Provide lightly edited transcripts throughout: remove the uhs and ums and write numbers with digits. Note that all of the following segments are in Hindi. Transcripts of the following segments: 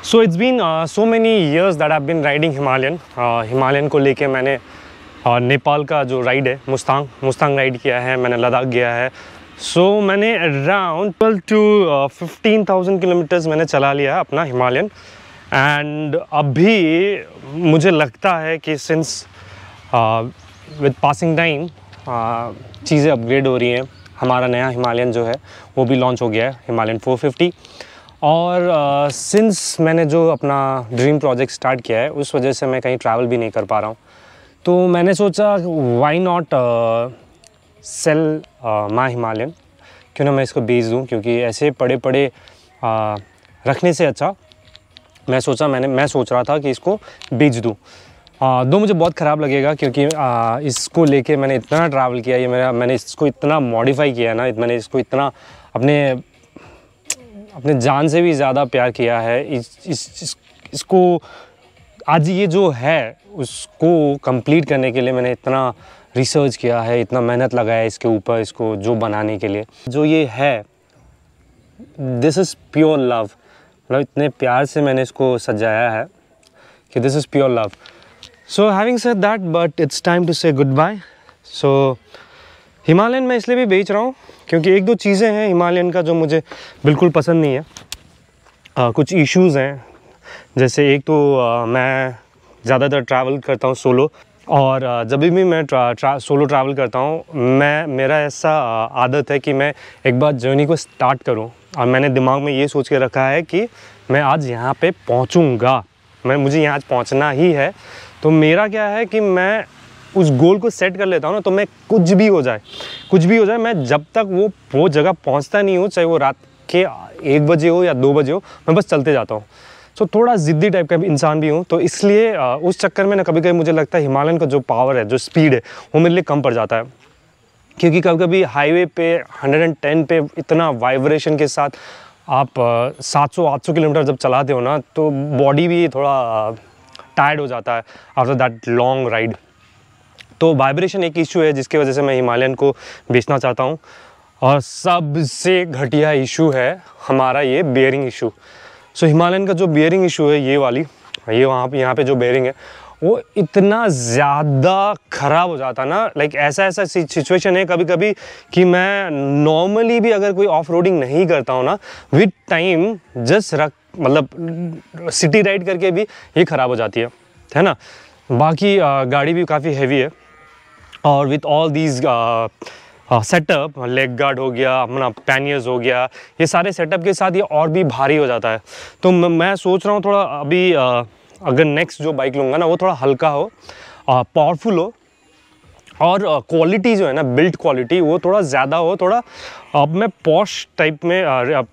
So it's been so many years that I have been riding Himalayan. Himalayan को लेके मैंने नेपाल का जो राइड है मुस्तांग राइड किया है, मैंने लद्दाख गया है। सो मैंने अराउंड 12 to 15,000 किलोमीटर्स मैंने चला लिया अपना हिमालयन। एंड अभी मुझे लगता है कि सिंस विद पासिंग टाइम चीज़ें अपग्रेड हो रही हैं। हमारा नया हिमालयन जो है वो भी लॉन्च हो गया है, हिमालयन 450। और सिंस मैंने जो अपना ड्रीम प्रोजेक्ट स्टार्ट किया है उस वजह से मैं कहीं ट्रैवल भी नहीं कर पा रहा हूँ। तो मैंने सोचा why not sell my Himalayan, क्यों ना मैं इसको बेच दूँ, क्योंकि ऐसे पड़े पड़े रखने से अच्छा मैं सोच रहा था कि इसको बेच दूँ। दो मुझे बहुत ख़राब लगेगा, क्योंकि इसको लेके मैंने इतना ट्रैवल किया, ये मैंने इसको इतना मॉडिफाई किया है ना, मैंने इसको इतना अपने जान से भी ज़्यादा प्यार किया है। इसको आज ये जो है उसको कंप्लीट करने के लिए मैंने इतना रिसर्च किया है, इतना मेहनत लगाया है इसके ऊपर, इसको जो बनाने के लिए। जो ये है दिस इज़ प्योर लव, मतलब इतने प्यार से मैंने इसको सजाया है कि this is pure love. So having said that, but it's time to say good bye. So Himalayan मैं इसलिए भी बेच रहा हूँ क्योंकि एक दो चीज़ें हैं हिमालयन का जो मुझे बिल्कुल पसंद नहीं है। कुछ इश्यूज़ हैं, जैसे एक तो मैं ज़्यादातर ट्रैवल करता हूँ सोलो, और जब भी मैं सोलो ट्रैवल करता हूँ मेरा ऐसा आदत है कि मैं एक बार जर्नी को स्टार्ट करूँ, और मैंने दिमाग में ये सोच के रखा है कि मैं आज यहाँ पे पहुँचूँगा, मुझे यहाँ आज पहुँचना ही है। तो मेरा क्या है कि मैं उस गोल को सेट कर लेता हूँ ना, तो मैं कुछ भी हो जाए मैं जब तक वो जगह पहुँचता नहीं हूँ, चाहे वो रात के 1 बजे हो या 2 बजे हो, मैं बस चलते जाता हूँ। सो थोड़ा ज़िद्दी टाइप का भी इंसान भी हूँ, तो इसलिए उस चक्कर में ना कभी कभी मुझे लगता है हिमालयन का जो पावर है, जो स्पीड है, वो मेरे लिए कम पड़ जाता है। क्योंकि कभी कभी हाईवे पे 110 पे इतना वाइब्रेशन के साथ आप 700-800 किलोमीटर जब चलाते हो ना, तो बॉडी भी थोड़ा टायर्ड हो जाता है आफ्टर दैट लॉन्ग राइड। तो वाइब्रेशन एक इशू है जिसकी वजह से मैं हिमालयन को बेचना चाहता हूँ। और सबसे घटिया इशू है हमारा ये बेयरिंग इशू। सो हिमालयन का जो बेयरिंग इशू है, यहाँ पे जो बेयरिंग है वो इतना ज़्यादा ख़राब हो जाता ना, लाइक ऐसा सिचुएशन है कभी कभी कि मैं नॉर्मली भी अगर कोई ऑफ रोडिंग नहीं करता हूँ ना, विद टाइम मतलब सिटी राइड करके भी ये ख़राब हो जाती है ना। बाकी गाड़ी भी काफ़ी हैवी है, और with all these setup, leg guard हो गया, अपना पैनियर्स हो गया, ये सारे सेटअप के साथ ये और भी भारी हो जाता है। तो मैं सोच रहा हूँ थोड़ा अभी अगर नेक्स्ट जो बाइक लूँगा ना वो थोड़ा हल्का हो, पावरफुल हो, और क्वालिटी जो है ना, बिल्ड क्वालिटी वो थोड़ा ज़्यादा हो। थोड़ा अब मैं पॉश टाइप में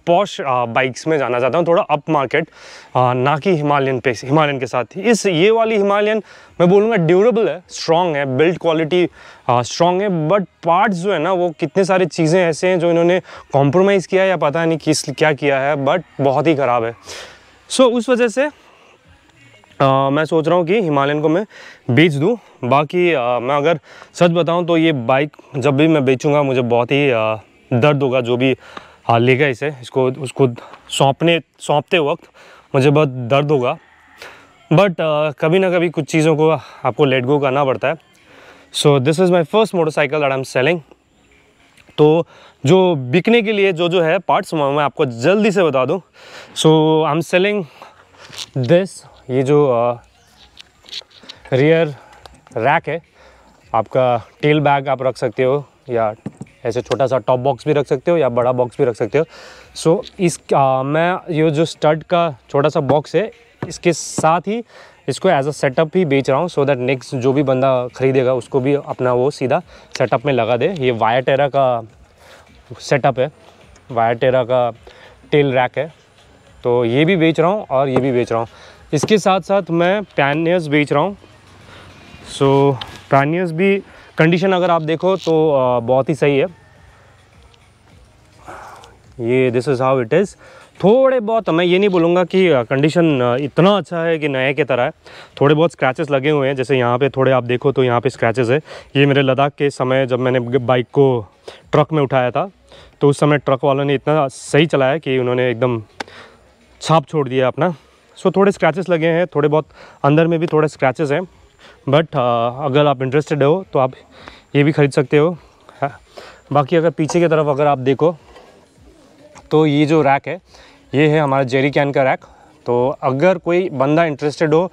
पॉश बाइक्स में जाना चाहता हूँ, थोड़ा अप मार्केट, ना कि हिमालयन के साथ। ये वाली हिमालयन मैं बोलूँगा ड्यूरेबल है, स्ट्रॉन्ग है, बिल्ड क्वालिटी स्ट्रॉन्ग है, बट पार्ट्स जो है ना वो कितने सारे चीज़ें ऐसे हैं जो इन्होंने कॉम्प्रोमाइज़ किया है या पता नहीं क्या किया है, बट बहुत ही ख़राब है। सो उस वजह से मैं सोच रहा हूँ कि हिमालयन को मैं बेच दूँ। बाकी मैं अगर सच बताऊँ तो ये बाइक जब भी मैं बेचूँगा मुझे बहुत ही दर्द होगा, जो भी लेगा उसको सौंपते वक्त मुझे बहुत दर्द होगा। बट कभी ना कभी कुछ चीज़ों को आपको लेट गो करना पड़ता है। So this is my first motorcycle that I am selling. तो जो बिकने के लिए जो है पार्ट्स मैं आपको जल्दी से बता दूँ। सो आई एम सेलिंग दिस, ये जो रियर रैक है, आपका टेल बैग आप रख सकते हो, या ऐसे छोटा सा टॉप बॉक्स भी रख सकते हो, या बड़ा बॉक्स भी रख सकते हो। सो मैं ये जो स्टड का छोटा सा बॉक्स है, इसके साथ ही इसको एज अ सेटअप ही बेच रहा हूँ, सो दैट नेक्स्ट जो भी बंदा ख़रीदेगा उसको भी अपना वो सीधा सेटअप में लगा दे। ये वायर टेरा का सेटअप है, वायर टेरा का टेल रैक है, तो ये भी बेच रहा हूँ और ये भी बेच रहा हूँ। इसके साथ साथ मैं पैनियर्स बेच रहा हूँ। सो पैनियर्स भी कंडीशन अगर आप देखो तो बहुत ही सही है। ये this is how it is. थोड़े बहुत, मैं ये नहीं बोलूँगा कि कंडीशन इतना अच्छा है कि नए की तरह है, थोड़े बहुत स्क्रैचेस लगे हुए हैं। जैसे यहाँ पे थोड़े आप देखो तो यहाँ पे स्क्रैचेस है। ये मेरे लद्दाख के समय जब मैंने बाइक को ट्रक में उठाया था, तो उस समय ट्रक वालों ने इतना सही चलाया कि उन्होंने एकदम छाप छोड़ दिया अपना। सो थोड़े स्क्रैचेस लगे हैं, थोड़े बहुत अंदर में भी थोड़े स्क्रैचेस हैं, बट अगर आप इंटरेस्टेड हो तो आप ये भी ख़रीद सकते हो। बाकी अगर पीछे की तरफ अगर आप देखो तो ये जो रैक है ये है हमारा जेरी कैन का रैक। तो अगर कोई बंदा इंटरेस्टेड हो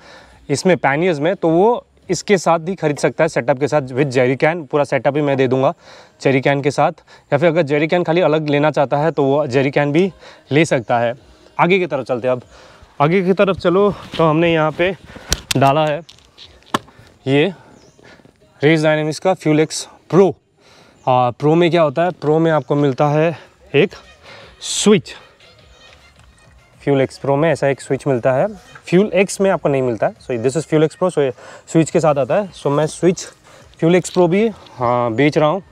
इसमें पैनियर्स में तो वो इसके साथ ही खरीद सकता है, सेटअप के साथ विद जेरी कैन। पूरा सेटअप ही मैं दे दूंगा जेरी कैन के साथ, या फिर अगर जेरी कैन खाली अलग लेना चाहता है तो वो जेरी कैन भी ले सकता है। आगे की तरफ चलते हैं। अब आगे की तरफ चलो तो हमने यहाँ पे डाला है ये रेस डायनेमिक्स का फ्यूल एक्स प्रो। प्रो में क्या होता है, प्रो में आपको मिलता है एक स्विच। फ्यूल एक्स प्रो में ऐसा एक स्विच मिलता है, फ्यूल एक्स में आपको नहीं मिलता है। So this is Fuel X Pro, so ये स्विच के साथ आता है। सो मैं स्विच फ्यूल एक्स प्रो भी बेच रहा हूँ।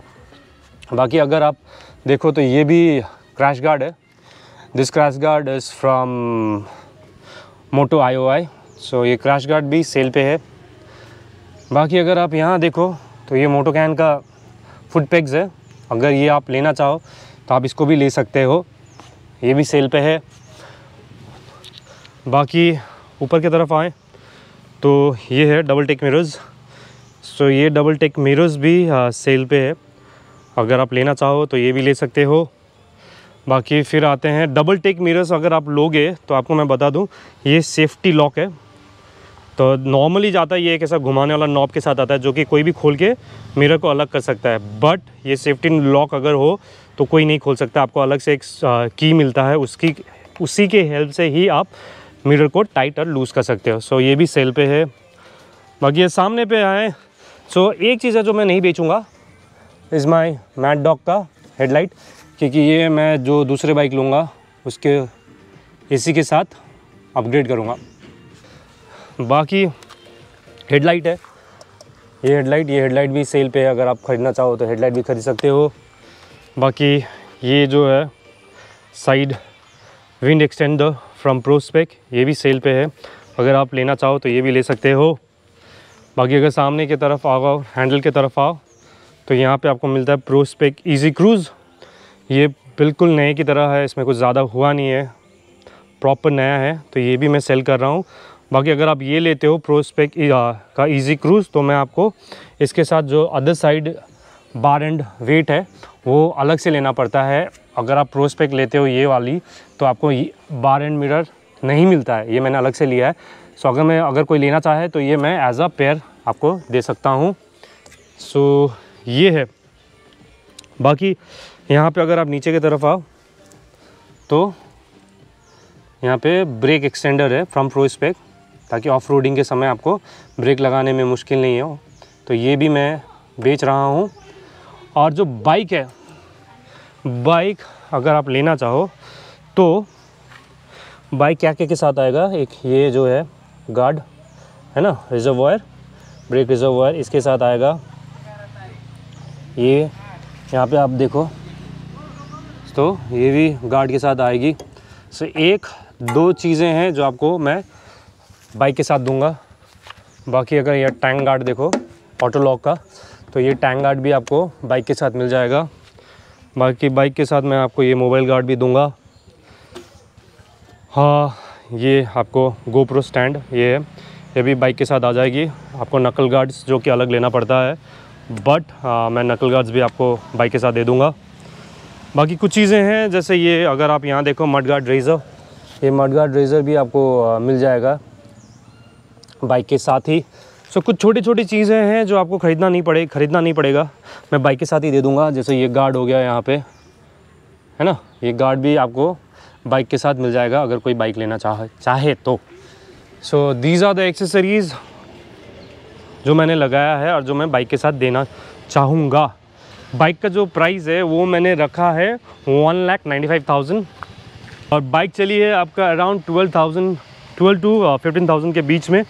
बाकी अगर आप देखो तो ये भी क्रैश गार्ड है। This crash guard is from Moto IOI। So ये क्रैश गार्ड भी सेल पे है। बाकी अगर आप यहाँ देखो तो ये मोटो कैन का फुट पेग्स है। अगर ये आप लेना चाहो तो आप इसको भी ले सकते हो, ये भी सेल पे है। बाकी ऊपर की तरफ आएँ तो ये है डबल टेक मिरर्स। सो ये डबल टेक मिरर्स भी सेल पे है, अगर आप लेना चाहो तो ये भी ले सकते हो। बाकी फिर आते हैं डबल टेक मिरर्स। अगर आप लोगे तो आपको मैं बता दूं ये सेफ्टी लॉक है। तो नॉर्मली जाता है ये एक ऐसा घुमाने वाला नॉब के साथ आता है जो कि कोई भी खोल के मिरर को अलग कर सकता है, बट ये सेफ्टी लॉक अगर हो तो कोई नहीं खोल सकता। आपको अलग से एक की मिलता है, उसी के हेल्प से ही आप मिरर को टाइट और लूज़ कर सकते हो। सो ये भी सेल पे है। बाकी ये सामने पे आए सो एक चीज़ है जो मैं नहीं बेचूंगा, इज़ माई मैड डॉग का हेडलाइट, क्योंकि ये मैं जो दूसरे बाइक लूँगा उसके AC के साथ अपग्रेड करूँगा। बाकी हेडलाइट है, ये हेडलाइट भी सेल पे है। अगर आप ख़रीदना चाहो तो हेडलाइट भी खरीद सकते हो। बाकी ये जो है साइड विंड एक्सटेंडर फ्रॉम प्रोस्पेक, ये भी सेल पे है। अगर आप लेना चाहो तो ये भी ले सकते हो। बाकी अगर सामने की तरफ आओ, हैंडल की तरफ आओ तो यहाँ पे आपको मिलता है प्रोस्पेक इजी क्रूज़। ये बिल्कुल नए की तरह है, इसमें कुछ ज़्यादा हुआ नहीं है, प्रॉपर नया है, तो ये भी मैं सेल कर रहा हूँ। बाकी अगर आप ये लेते हो प्रोस्पेक का इजी क्रूज़ तो मैं आपको इसके साथ जो other side bar end weight है वो अलग से लेना पड़ता है। अगर आप प्रोस्पेक लेते हो ये वाली तो आपको बार एंड मिरर नहीं मिलता है, ये मैंने अलग से लिया है। सो अगर कोई लेना चाहे तो ये मैं एज अ पेयर आपको दे सकता हूँ। सो ये है। बाकी यहाँ पे अगर आप नीचे की तरफ आओ तो यहाँ पे ब्रेक एक्सटेंडर है फ्रॉम प्रोस्पेक, ताकि ऑफ रोडिंग के समय आपको ब्रेक लगाने में मुश्किल नहीं हो। तो ये भी मैं बेच रहा हूँ। और जो बाइक है, बाइक अगर आप लेना चाहो तो बाइक क्या क्या के साथ आएगा, एक ये जो है गार्ड है ना, रिजर्वॉयर, ब्रेक रिजर्वॉयर इसके साथ आएगा। ये यहाँ पे आप देखो तो ये भी गार्ड के साथ आएगी। सो एक दो चीज़ें हैं जो आपको मैं बाइक के साथ दूंगा। बाकी अगर ये टैंक गार्ड देखो ऑटो लॉक का, तो ये टैंक गार्ड भी आपको बाइक के साथ मिल जाएगा। बाकी बाइक के साथ मैं आपको ये मोबाइल गार्ड भी दूंगा। हाँ, ये आपको गोप्रो स्टैंड ये है, ये भी बाइक के साथ आ जाएगी। आपको नकल गार्ड्स जो कि अलग लेना पड़ता है, बट मैं नकल गार्ड्स भी आपको बाइक के साथ दे दूंगा। बाकी कुछ चीज़ें हैं जैसे ये, अगर आप यहाँ देखो मड गार्ड रेज़र, ये मड गार्ड रेज़र भी आपको मिल जाएगा बाइक के साथ ही। सो कुछ छोटी छोटी चीज़ें हैं जो आपको खरीदना नहीं पड़ेगा, मैं बाइक के साथ ही दे दूंगा। जैसे ये गार्ड हो गया यहाँ पे, है ना, ये गार्ड भी आपको बाइक के साथ मिल जाएगा अगर कोई बाइक लेना चाहे तो। So these are the accessories जो मैंने लगाया है और जो मैं बाइक के साथ देना चाहूँगा। बाइक का जो प्राइस है वो मैंने रखा है 1,95,000 और बाइक चली है आपका अराउंड 12 to 15,000 के बीच में।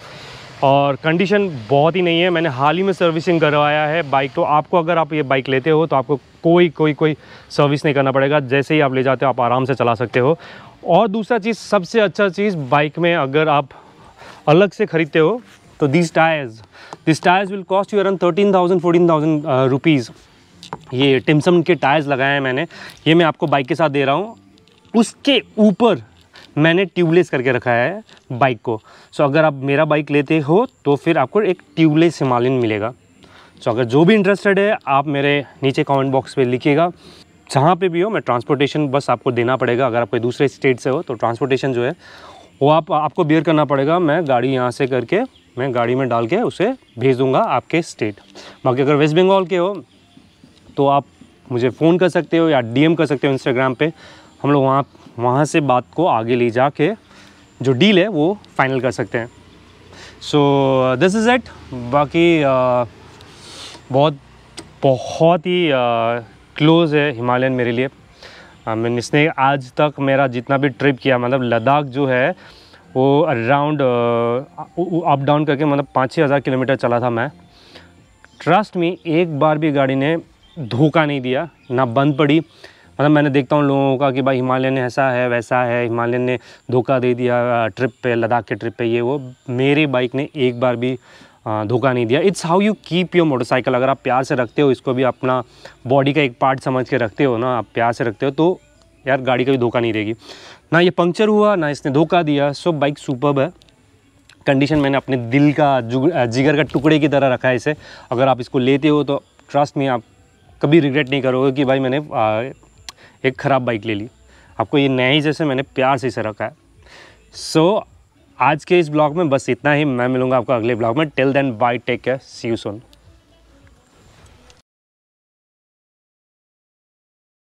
और कंडीशन बहुत ही नहीं है, मैंने हाल ही में सर्विसिंग करवाया है बाइक। तो आपको अगर आप ये बाइक लेते हो तो आपको कोई सर्विस नहीं करना पड़ेगा, जैसे ही आप ले जाते हो आप आराम से चला सकते हो। और दूसरा चीज़, सबसे अच्छा चीज़ बाइक में अगर आप अलग से ख़रीदते हो तो this tyres will cost you around 13,000-14,000 rupees. ये टिम्सन के टायर्स लगाए हैं मैंने, ये मैं आपको बाइक के साथ दे रहा हूँ। उसके ऊपर मैंने ट्यूबलेस करके रखा है बाइक को। सो अगर आप मेरा बाइक लेते हो तो फिर आपको एक ट्यूबलेस हिमालयन मिलेगा। सो अगर जो भी इंटरेस्टेड है आप मेरे नीचे कमेंट बॉक्स पे लिखिएगा, जहाँ पे भी हो। मैं ट्रांसपोर्टेशन बस आपको देना पड़ेगा, अगर आप कोई दूसरे स्टेट से हो तो ट्रांसपोर्टेशन जो है वो आपको बेयर करना पड़ेगा। मैं गाड़ी यहाँ से करके मैं गाड़ी में डाल के उसे भेज दूँगा आपके स्टेट। बाकी अगर वेस्ट बंगाल के हो तो आप मुझे फ़ोन कर सकते हो या DM कर सकते हो इंस्टाग्राम पे। हम लोग वहाँ से बात को आगे ले जाके जो डील है वो फाइनल कर सकते हैं। सो दिस इज़ इट। बाकी बहुत ही क्लोज़ है हिमालयन मेरे लिए। मैंने इसने आज तक मेरा जितना भी ट्रिप किया, मतलब लद्दाख जो है वो अराउंड अप डाउन करके मतलब 5-6 हज़ार किलोमीटर चला था मैं। ट्रस्ट मी, एक बार भी गाड़ी ने धोखा नहीं दिया, ना बंद पड़ी। मतलब मैंने देखता हूँ लोगों का कि भाई हिमालयन ने ऐसा है वैसा है, हिमालयन ने धोखा दे दिया ट्रिप पे, लद्दाख के ट्रिप पे, ये वो। मेरे बाइक ने एक बार भी धोखा नहीं दिया। It's how you keep your motorcycle. अगर आप प्यार से रखते हो, इसको भी अपना बॉडी का एक पार्ट समझ के रखते हो ना, आप प्यार से रखते हो, तो यार गाड़ी कभी धोखा नहीं देगी। ना ये पंक्चर हुआ ना इसने धोखा दिया। सो बाइक सुपर्ब है। कंडीशन मैंने अपने दिल का जिगर का टुकड़े की तरह रखा है इसे। अगर आप इसको लेते हो तो ट्रस्ट मी, आप कभी रिग्रेट नहीं करोगे कि भाई मैंने एक ख़राब बाइक ले ली। आपको ये नया ही जैसे मैंने प्यार से इसे रखा है। सो आज के इस ब्लॉग में बस इतना ही। मैं मिलूँगा आपको अगले ब्लॉग में। Till then bye, take care, see you soon.